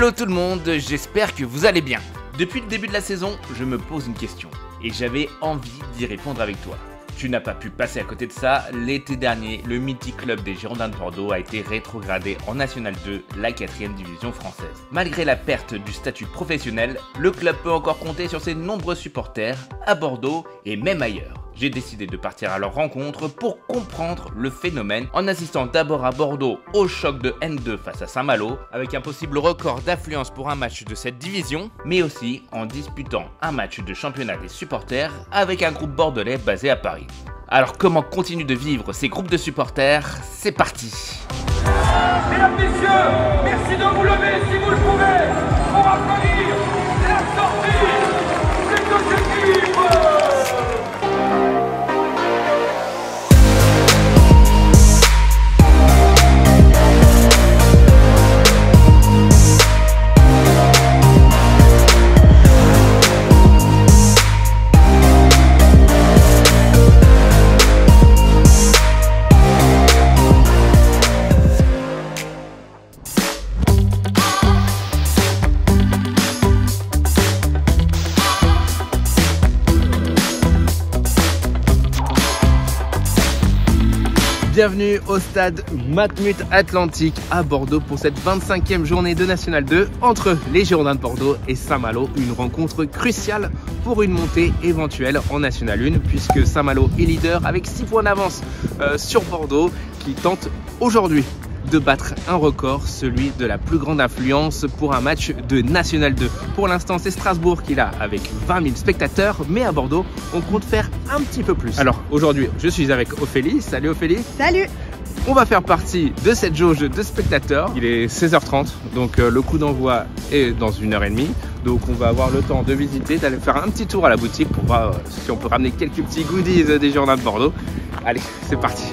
Hello tout le monde, j'espère que vous allez bien. Depuis le début de la saison, je me pose une question et j'avais envie d'y répondre avec toi. Tu n'as pas pu passer à côté de ça, l'été dernier, le mythique club des Girondins de Bordeaux a été rétrogradé en National 2, la 4e division française. Malgré la perte du statut professionnel, le club peut encore compter sur ses nombreux supporters à Bordeaux et même ailleurs. J'ai décidé de partir à leur rencontre pour comprendre le phénomène en assistant d'abord à Bordeaux au choc de N2 face à Saint-Malo avec un possible record d'affluence pour un match de cette division, mais aussi en disputant un match de championnat des supporters avec un groupe bordelais basé à Paris. Alors comment continuent de vivre ces groupes de supporters? C'est parti! Mesdames, messieurs, merci de vous lever si vous le pouvez pour applaudir la sortie des deux équipes. Bienvenue au stade Matmut Atlantique à Bordeaux pour cette 25e journée de National 2 entre les Girondins de Bordeaux et Saint-Malo. Une rencontre cruciale pour une montée éventuelle en National 1 puisque Saint-Malo est leader avec 6 points d'avance sur Bordeaux qui tente aujourd'hui de battre un record, celui de la plus grande affluence pour un match de National 2. Pour l'instant, c'est Strasbourg qui l'a avec 20 000 spectateurs, mais à Bordeaux, on compte faire un petit peu plus. Alors aujourd'hui, je suis avec Ophélie. Salut Ophélie. Salut. On va faire partie de cette jauge de spectateurs. Il est 16h30, donc le coup d'envoi est dans 1h30. Donc on va avoir le temps de visiter, d'aller faire un petit tour à la boutique pour voir si on peut ramener quelques petits goodies des Girondins de Bordeaux. Allez, c'est parti.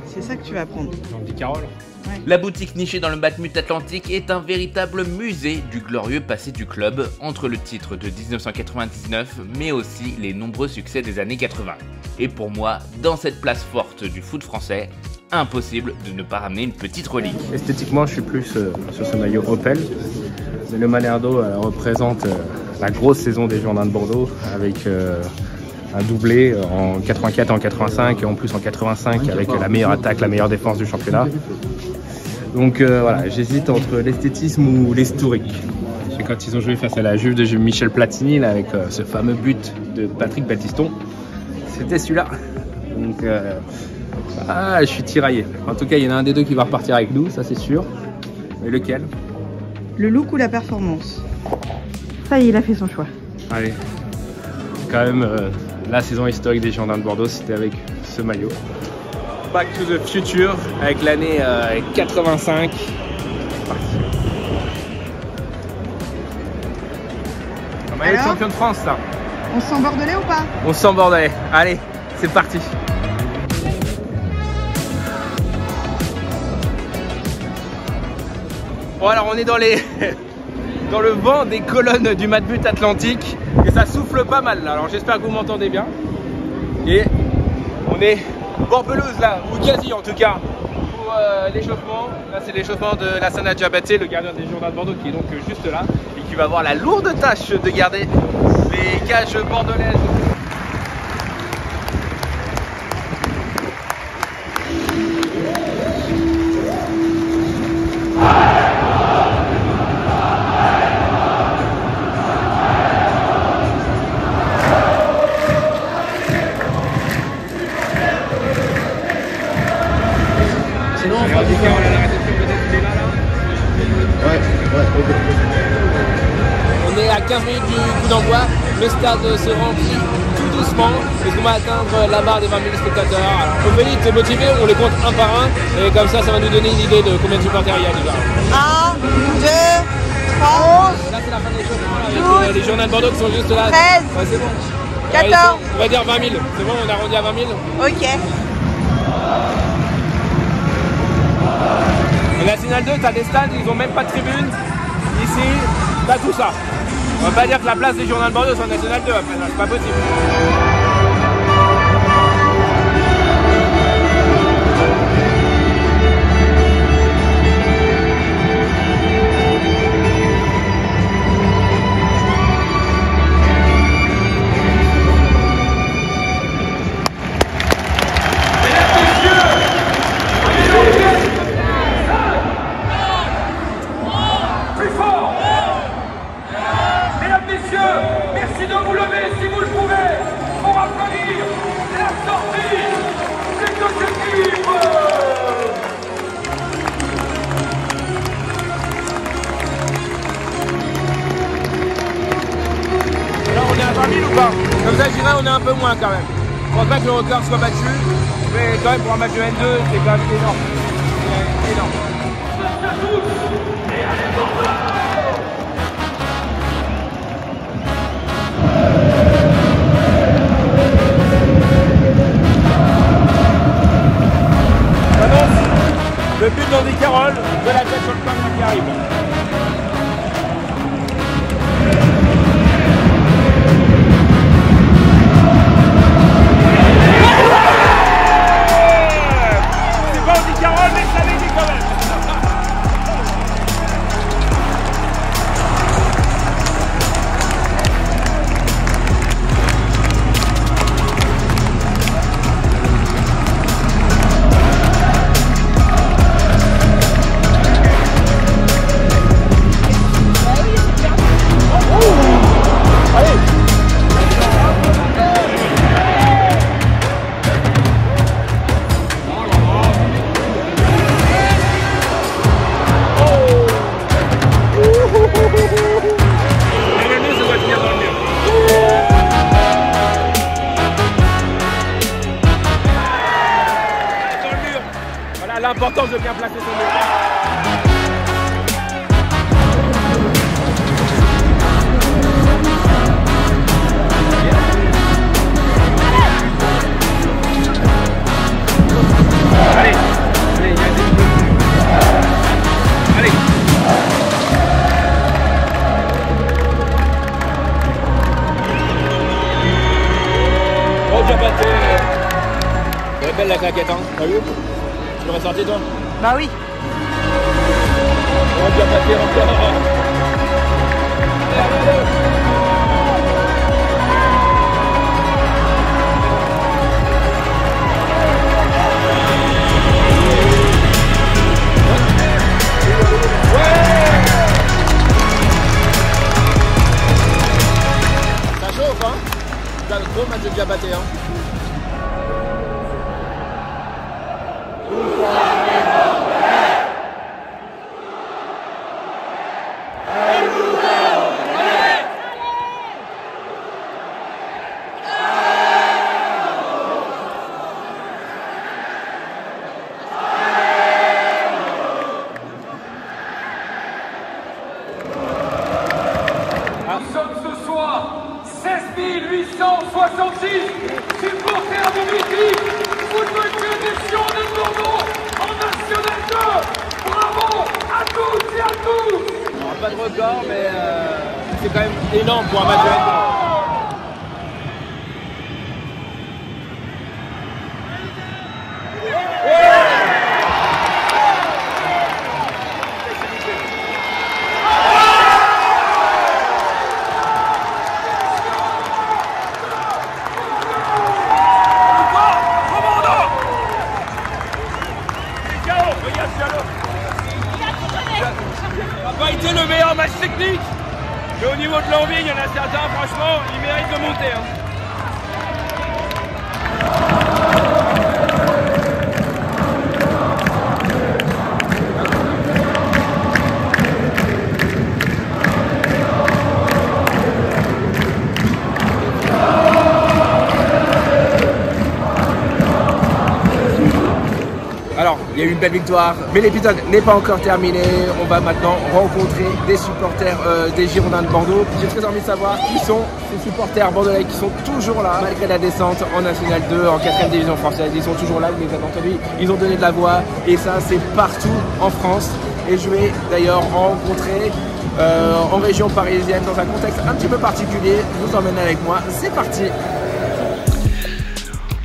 C'est ça que tu vas prendre. J'en dis Carole. Ouais. La boutique nichée dans le Matmut Atlantique est un véritable musée du glorieux passé du club, entre le titre de 1999 mais aussi les nombreux succès des années 80. Et pour moi, dans cette place forte du foot français, impossible de ne pas ramener une petite relique. Esthétiquement, je suis plus sur ce maillot Opel, mais le Manerdo représente la grosse saison des Girondins de Bordeaux avec un doublé en 84 et en 85 et en plus en 85 avec la meilleure attaque, la meilleure défense du championnat. Donc voilà, j'hésite entre l'esthétisme ou l'historique. Quand ils ont joué face à la Juve de Michel Platini là, avec ce fameux but de Patrick Battiston, c'était celui-là. Donc je suis tiraillé. En tout cas, il y en a un des deux qui va repartir avec nous, ça c'est sûr. Mais lequel? Le look ou la performance? Ça y est, il a fait son choix. Allez, quand même la saison historique des Girondins de Bordeaux, c'était avec ce maillot. Back to the future avec l'année 85. Un maillot de Alors, champion de France, ça. on se sent bordelais ou pas? On se sent bordelais. Allez, c'est parti. Bon alors on est dans le vent des colonnes du Matmut Atlantique et ça souffle pas mal là. Alors j'espère que vous m'entendez bien. Et on est bord pelouse là, ou quasi en tout cas, pour l'échauffement. Là c'est l'échauffement de Lassana Diabaté, le gardien des Girondins de Bordeaux qui est donc juste là et qui va avoir la lourde tâche de garder les cages bordelaises. Sinon, on fera du carreau à la réception peut-être qui est là. On est à 15 minutes du coup d'envoi, le stade se remplit tout doucement parce qu'on va atteindre la barre des 20 000 spectateurs. Alors, Ophélie, t'es motivé, on les compte un par un et comme ça va nous donner une idée de combien de supporters il y a déjà. 1, 2, 3, 11, Là c'est la fin de l'échauffement avec 12, les Girondins de Bordeaux qui sont juste là. 13, Ouais, c'est bon. 14. On va dire 20 000, c'est bon, on arrondit à 20 000. ok. En National 2, t'as des stades, ils ont même pas de tribune. Ici, t'as tout ça. On va pas dire que la place des Girondins de Bordeaux c'est en National 2, après, c'est pas possible. lever si vous le pouvez pour applaudir la sortie des deux équipes. Alors on est à 20 000 ou pas? Comme ça je dirais on est un peu moins quand même. Je pense pas que le record soit battu, mais quand même pour un match de N2 c'est quand même énorme. C'est énorme. Le but d'Andy Carroll de la tête sur le corner qui arrive. C'est pas Andy Carroll mais ça l'est dit quand même. L'importance de bien placer son but. Allez, allez. Oh, bien battu. Elle est belle la claquette, hein. T'as vu? Tu l'aurais sorti toi? Bah oui. On va bien passer encore. Ça chauffe hein? Gros match de Diabaté hein. Nous sommes ce soir 16 866 supporters de Mythique Football Club des Girondins de Bordeaux en National 2. Bravo à tous et à tous. Alors, pas de record, mais c'est quand même énorme pour un match de N2. Ça n'a pas été le meilleur match technique, mais au niveau de l'envie, il y en a certains, franchement, ils méritent de monter. Hein. Alors, il y a eu une belle victoire, mais l'épisode n'est pas encore terminé. On va maintenant rencontrer des supporters des Girondins de Bordeaux. J'ai très envie de savoir qui sont ces supporters bordelais qui sont toujours là, malgré la descente en National 2, en 4e division française. Ils sont toujours là, vous les avez entendus, ils ont donné de la voix, et ça c'est partout en France. Et je vais d'ailleurs rencontrer en région parisienne, dans un contexte un petit peu particulier. Vous emmenez avec moi, c'est parti.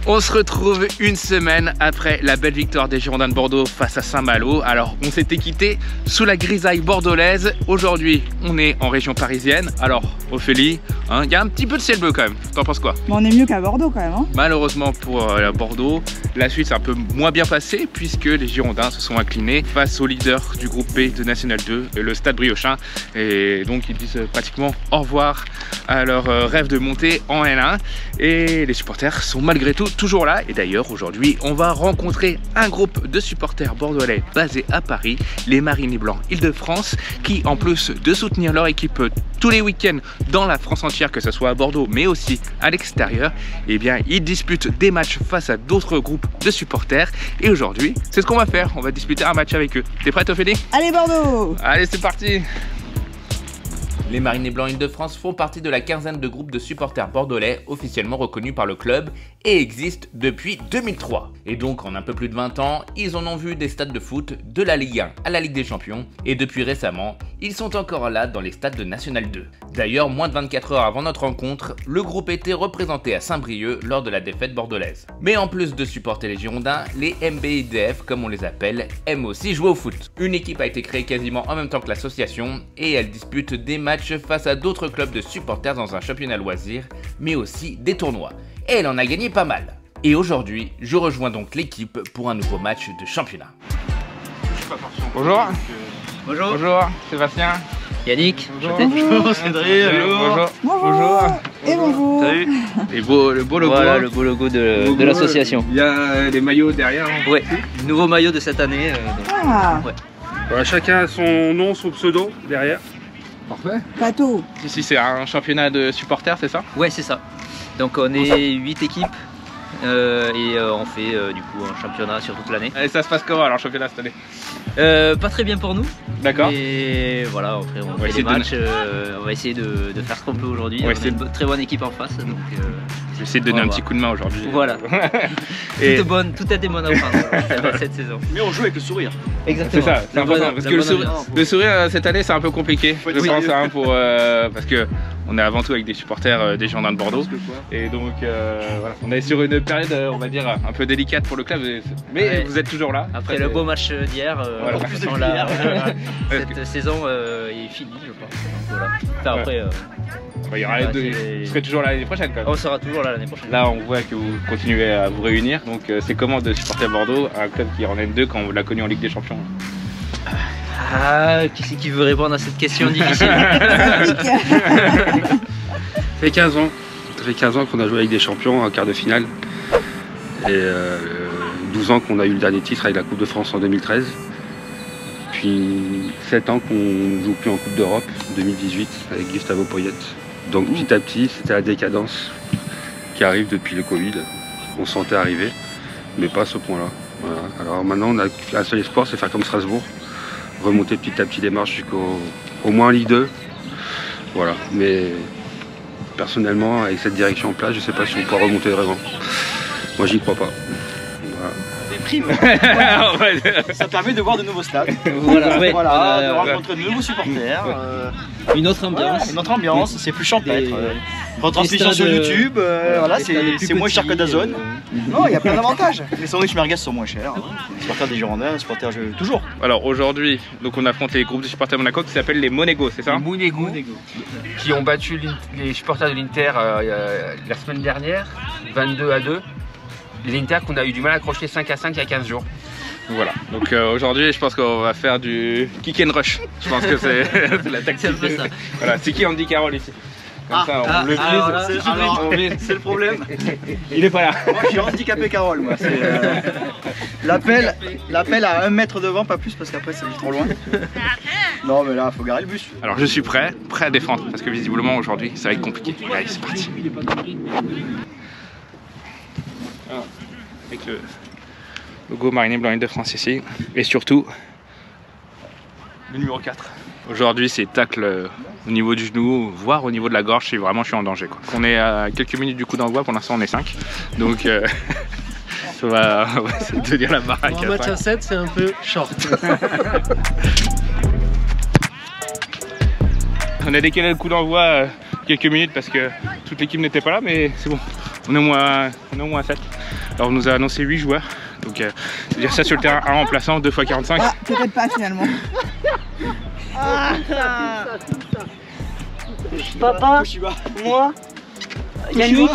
On se retrouve une semaine après la belle victoire des Girondins de Bordeaux face à Saint-Malo. Alors on s'était quitté sous la grisaille bordelaise. Aujourd'hui on est en région parisienne. Alors Ophélie, il y a un petit peu de ciel bleu quand même. T'en penses quoi? Mais on est mieux qu'à Bordeaux quand même hein. Malheureusement pour Bordeaux, La suite c'est un peu moins bien passé puisque les Girondins se sont inclinés face au leader du groupe B de National 2, le Stade Briochin, et donc ils disent pratiquement au revoir à leur rêve de monter en N1, et les supporters sont malgré tout toujours là. Et d'ailleurs aujourd'hui on va rencontrer un groupe de supporters bordelais basés à Paris, les Marinés Blancs Île-de-France, qui en plus de soutenir leur équipe tous les week-ends dans la France entière, que ce soit à Bordeaux mais aussi à l'extérieur, et bien ils disputent des matchs face à d'autres groupes de supporters, et aujourd'hui c'est ce qu'on va faire, on va disputer un match avec eux. T'es prête Ophélie? Allez Bordeaux! Allez c'est parti! Les Marinés Blancs Île-de-France font partie de la quinzaine de groupes de supporters bordelais officiellement reconnus par le club et existent depuis 2003. Et donc en un peu plus de 20 ans, ils en ont vu des stades de foot de la Ligue 1 à la Ligue des Champions, et depuis récemment, ils sont encore là dans les stades de National 2. D'ailleurs, moins de 24 heures avant notre rencontre, le groupe était représenté à Saint-Brieuc lors de la défaite bordelaise. Mais en plus de supporter les Girondins, les MBIDF, comme on les appelle, aiment aussi jouer au foot. Une équipe a été créée quasiment en même temps que l'association, et elle dispute des matchs face à d'autres clubs de supporters dans un championnat loisir, mais aussi des tournois. Et elle en a gagné pas mal. Et aujourd'hui, je rejoins donc l'équipe pour un nouveau match de championnat. Bonjour. Bonjour. Bonjour Sébastien. Yannick. Bonjour. Cédric. Bonjour. Bonjour. Et bonjour. Salut. Et le beau logo. Voilà le beau logo de l'association. Il y a les maillots derrière. Ouais, nouveau maillot de cette année. Ah, Ouais. Voilà, chacun a son nom, son pseudo derrière. Parfait. bateau. Ici c'est un championnat de supporters, c'est ça? Ouais, c'est ça. Donc on est 8 équipes et on fait du coup un championnat sur toute l'année. Et ça se passe comment alors le championnat cette année? Pas très bien pour nous. D'accord. Et voilà, après on fait des matchs, on va essayer de faire ce qu'on peut aujourd'hui. On a une très bonne équipe en face. Donc, je vais essayer de donner un petit coup de main aujourd'hui. Voilà. Et... Tout a été bonne en France cette saison. Mais on joue avec le sourire. Exactement. C'est ça, c'est important. Parce que le sourire cette année c'est un peu compliqué, je pense, hein, parce que on est avant tout avec des supporters des Girondins de Bordeaux. Et donc voilà, on est sur une période on va dire un peu délicate pour le club, mais ouais, vous êtes toujours là. Après le beau match d'hier, voilà. cette saison est finie je pense. Donc, voilà. Enfin, après, il y aura vous serez toujours là l'année prochaine quand même. On sera toujours là l'année prochaine. Là on voit que vous continuez à vous réunir, donc c'est comment de supporter Bordeaux, un club qui est en N2 quand on l'a connu en Ligue des Champions? Ah, qui c'est qui veut répondre à cette question difficile? Ça fait 15 ans. Ça fait 15 ans qu'on a joué avec des champions en quart de finale. Et 12 ans qu'on a eu le dernier titre avec la Coupe de France en 2013. Puis 7 ans qu'on ne joue plus en Coupe d'Europe, 2018, avec Gustavo Poyet. Donc petit à petit, c'était la décadence qui arrive depuis le Covid. On sentait arriver, mais pas à ce point-là. Voilà. Alors maintenant, on a un seul espoir, c'est faire comme Strasbourg. Remonter petit à petit les marches jusqu'au moins en Ligue 2. Voilà. Mais personnellement, avec cette direction en place, je ne sais pas si on pourra remonter vraiment. Moi, j'y crois pas. Voilà. Des primes. Ça permet de voir de nouveaux stades. Voilà, ouais. Voilà, de rencontrer de nouveaux supporters. Une autre ambiance. Une autre ambiance, c'est plus champêtre. Retransmission sur YouTube, voilà, c'est moins cher que DAZN. Non, il y a plein d'avantages. Les sandwichs merguez sont moins chers. Les supporters des Girondins, les supporters toujours. Alors aujourd'hui, donc on affronte les groupes de supporters de Monaco qui s'appellent les Monégo, c'est ça? Les Monégo, qui ont battu les supporters de l'Inter la semaine dernière, 22-2. L'Inter qu'on a eu du mal à accrocher 5-5 il y a 15 jours. Voilà, donc aujourd'hui je pense qu'on va faire du kick and rush. Je pense que c'est la tactique. Voilà, c'est qui Andy Carroll ici? Comme ça, on le vise. C'est le problème. Il est pas là. Moi, je suis handicapé Carole, moi. L'appel à 1 mètre devant, pas plus, parce qu'après c'est trop loin. Non, mais là, faut garer le bus. Alors je suis prêt à défendre, parce que visiblement aujourd'hui ça va être compliqué. Allez, c'est parti. Avec le logo Marinés Blancs Île-de-France ici, et surtout le numéro 4. Aujourd'hui c'est tacle au niveau du genou, voire au niveau de la gorge, si vraiment je suis en danger, quoi. On est à quelques minutes du coup d'envoi, pour l'instant on est 5, donc on va essayer de tenir la baraque. Un match à 7 c'est un peu short. On a décalé le coup d'envoi quelques minutes parce que toute l'équipe n'était pas là, mais c'est bon, on est au moins 7. Alors on nous a annoncé 8 joueurs, donc c'est-à-dire ça sur le terrain, un remplaçant, 2 x 45. Ah, peut-être pas finalement. Papa, moi, Yannick,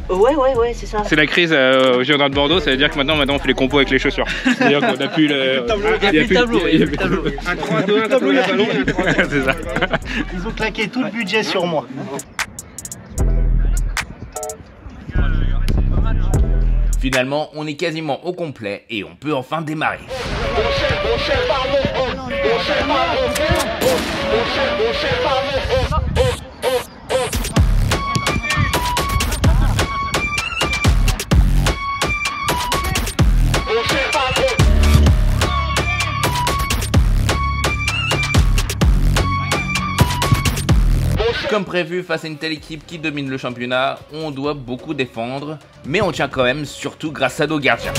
Ouais, c'est ça. C'est la crise au Girondins de Bordeaux, ça veut dire que maintenant on fait les compos avec les chaussures. C'est-à-dire qu'on n'a plus le tableau. Il n'y a plus de tableau. Il y a plus de tableau. Un 3-2, un tableau, il y a ballon, c'est ça. Ils ont claqué tout le budget sur moi. Finalement, on est quasiment au complet et on peut enfin démarrer. Comme prévu, face à une telle équipe qui domine le championnat, on doit beaucoup défendre, mais on tient quand même, surtout grâce à nos gardiens.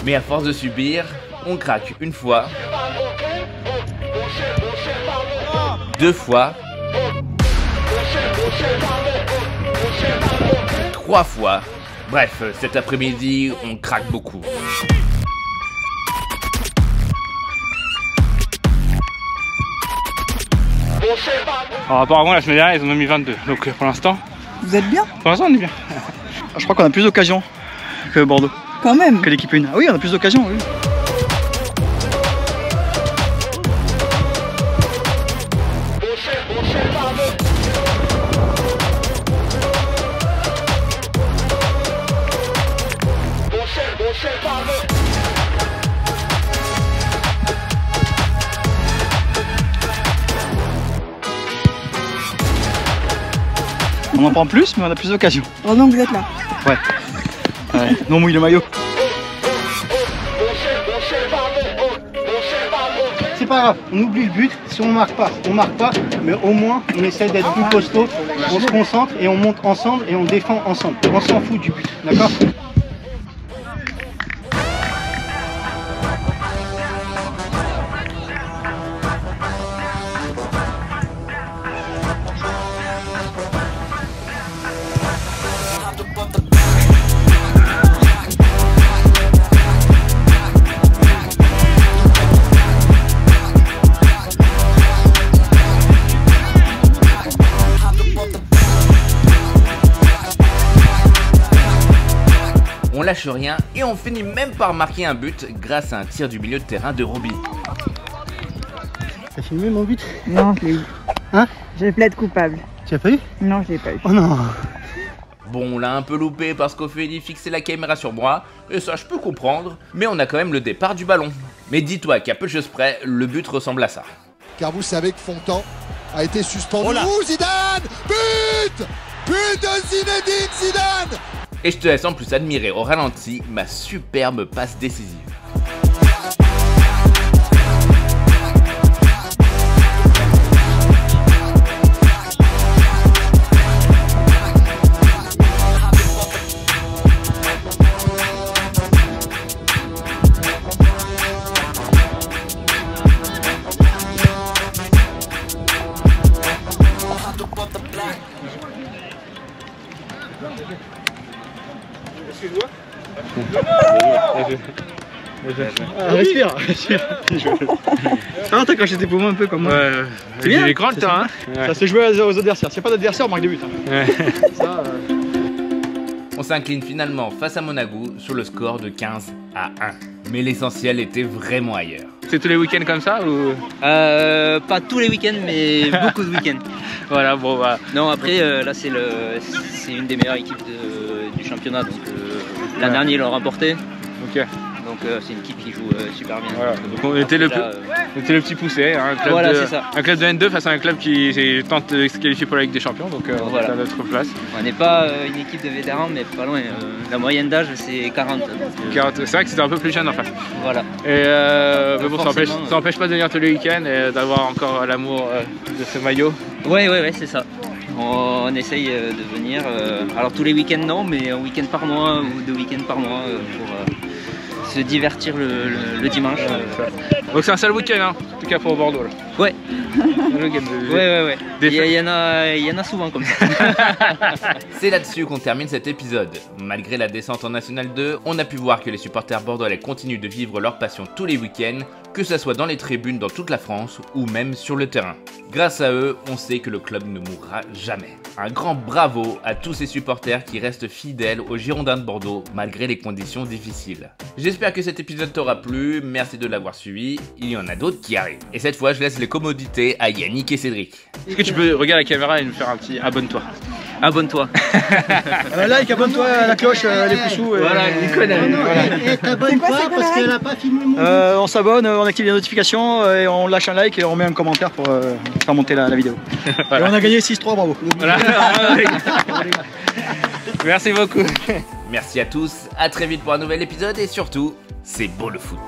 Mais à force de subir, on craque une fois, 2 fois, 3 fois. Bref, cet après-midi, on craque beaucoup. Alors apparemment la semaine dernière ils en ont mis 22, donc pour l'instant... Vous êtes bien? Pour l'instant on est bien. Je crois qu'on a plus d'occasions que Bordeaux. Quand même. Que l'équipe 1. Ah oui, on a plus d'occasions, oui. On en prend plus, mais on a plus d'occasions. Heureusement que vous êtes là. Ouais. Non, on mouille le maillot. C'est pas grave, on oublie le but. Si on marque pas, mais au moins on essaie d'être plus costaud. On se concentre et on monte ensemble et on défend ensemble. On s'en fout du but, d'accord? On lâche rien et on finit même par marquer un but grâce à un tir du milieu de terrain de Roby. T'as filmé mon but? Non, je l'ai eu. Hein? Je plaide coupable. Tu l'as pas eu? Non, je l'ai pas eu. Oh non! Bon, on l'a un peu loupé parce qu'Ophélie fixait la caméra sur moi, et ça je peux comprendre, mais on a quand même le départ du ballon. Mais dis-toi qu'à peu de choses près, le but ressemble à ça. Car vous savez que Fontan a été suspendu. Oh Zidane! But! But de Zinedine Zidane! Et je te laisse en plus admirer au ralenti ma superbe passe décisive. Respire, respire. Ah, t'as craché tes poumons un peu comme moi. Ouais, c'est bien. L'écran le terrain. Ça se joue aux adversaires. S'il n'y a pas d'adversaire, on marque des buts. Ouais. Ça, On s'incline finalement face à Monaco sur le score de 15-1. Mais l'essentiel était vraiment ailleurs. C'est tous les week-ends comme ça ou... Pas tous les week-ends, mais beaucoup de week-ends. Voilà, bon bah. Non, après, là, c'est une des meilleures équipes du championnat. Donc, l'an dernier, ils l'ont remporté. Ok. Donc, c'est une équipe qui joue super bien. Voilà. Donc, on était le petit poussé, hein, voilà, c'est ça. Un club de N2 face à un club qui tente de se qualifier pour la Ligue des Champions, donc voilà. c'est à notre place. On n'est pas une équipe de vétérans, mais pas loin. La moyenne d'âge, c'est 40. Donc, 40. C'est vrai que c'était un peu plus jeune enfin. Voilà. Et mais bon, ça n'empêche pas de venir tous les week-ends et d'avoir encore l'amour de ce maillot. Ouais, c'est ça. On essaye de venir, alors tous les week-ends non, mais un week-end par mois ou 2 week-ends par mois pour se divertir le dimanche. Donc c'est un sale week-end, hein, en tout cas pour Bordeaux. Là. Ouais. Ouais. Il y en a souvent comme ça. C'est là-dessus qu'on termine cet épisode. Malgré la descente en National 2, on a pu voir que les supporters bordelais continuent de vivre leur passion tous les week-ends, que ce soit dans les tribunes dans toute la France ou même sur le terrain. Grâce à eux, on sait que le club ne mourra jamais. Un grand bravo à tous ces supporters qui restent fidèles aux Girondins de Bordeaux malgré les conditions difficiles. J'espère que cet épisode t'aura plu, merci de l'avoir suivi, il y en a d'autres qui arrivent. Et cette fois, je laisse les commodités à Yannick et Cédric. Est-ce que tu peux regarder la caméra et nous faire un petit abonne-toi? Abonne-toi. Like, abonne-toi à la cloche, les poussous. Voilà, il connaît. Et t'abonnes-pas parce qu'elle a pas filmé mon On s'abonne, on active les notifications et on lâche un like et on met un commentaire pour faire monter la vidéo. Voilà. Et on a gagné 6-3, bravo. Voilà. Merci beaucoup. Merci à tous, à très vite pour un nouvel épisode et surtout, c'est beau le foot.